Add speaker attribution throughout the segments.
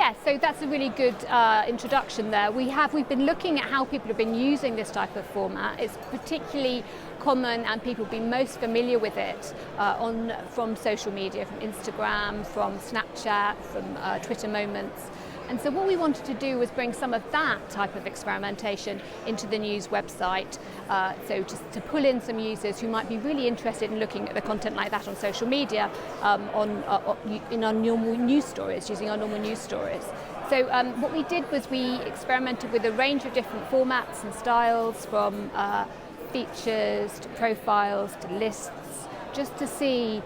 Speaker 1: Yeah, so that's a really good introduction there. We've been looking at how people have been using this type of format. It's particularly common and people have been most familiar with it from social media, from Instagram, from Snapchat, from Twitter Moments. And so what we wanted to do was bring some of that type of experimentation into the news website. So just to pull in some users who might be really interested in looking at the content like that on social media, in our normal news stories, using our normal news stories. So what we did was we experimented with a range of different formats and styles, from features to profiles to lists, just to see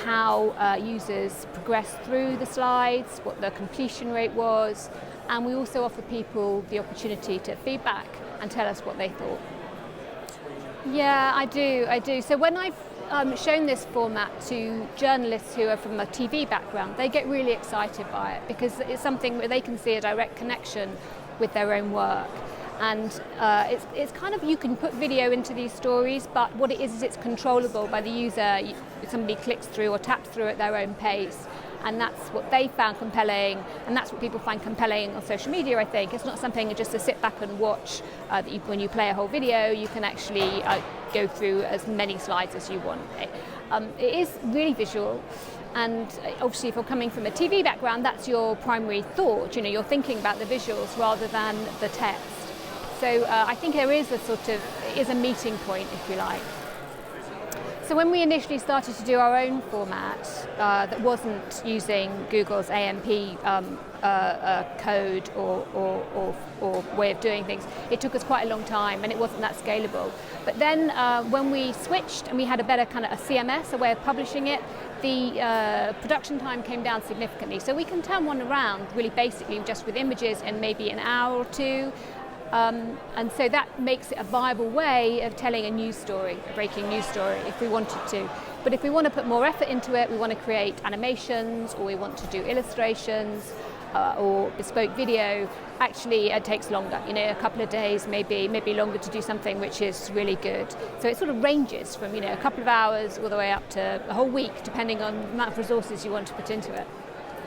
Speaker 1: how users progressed through the slides, what the completion rate was, and we also offer people the opportunity to feedback and tell us what they thought. Yeah, I do. So when I've shown this format to journalists who are from a TV background, they get really excited by it because it's something where they can see a direct connection with their own work. And it's kind of, you can put video into these stories, but what it is it's controllable by the user. Somebody clicks through or taps through at their own pace, and that's what they found compelling, and that's what people find compelling on social media, I think. It's not something just to sit back and watch. When you play a whole video, you can actually go through as many slides as you want. It is really visual. And obviously, if you're coming from a TV background, that's your primary thought. You're thinking about the visuals rather than the text. So I think there is a meeting point, if you like. So when we initially started to do our own format that wasn't using Google's AMP code or way of doing things, it took us quite a long time and it wasn't that scalable. But then when we switched and we had a better kind of a CMS, a way of publishing it, the production time came down significantly. So we can turn one around really basically just with images in maybe an hour or two. And so that makes it a viable way of telling a news story, a breaking news story, if we wanted to. But if we want to put more effort into it, we want to create animations, or we want to do illustrations, or bespoke video, actually it takes longer, a couple of days, maybe longer to do something which is really good. So it sort of ranges from, a couple of hours all the way up to a whole week, depending on the amount of resources you want to put into it.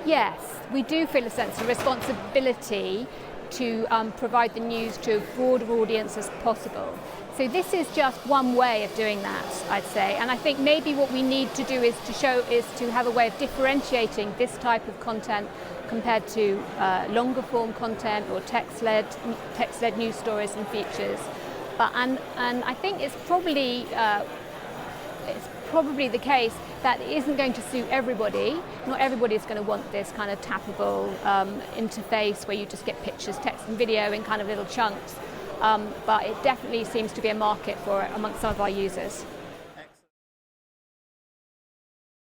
Speaker 1: Yes, we do feel a sense of responsibility to provide the news to as broad an audience as possible. So this is just one way of doing that, I'd say. And I think maybe what we need to do is to have a way of differentiating this type of content compared to longer form content or text-led news stories and features. And I think it's probably the case that it isn't going to suit everybody. Not everybody is going to want this kind of tappable interface where you just get pictures, text and video in kind of little chunks. But it definitely seems to be a market for it amongst some of our users.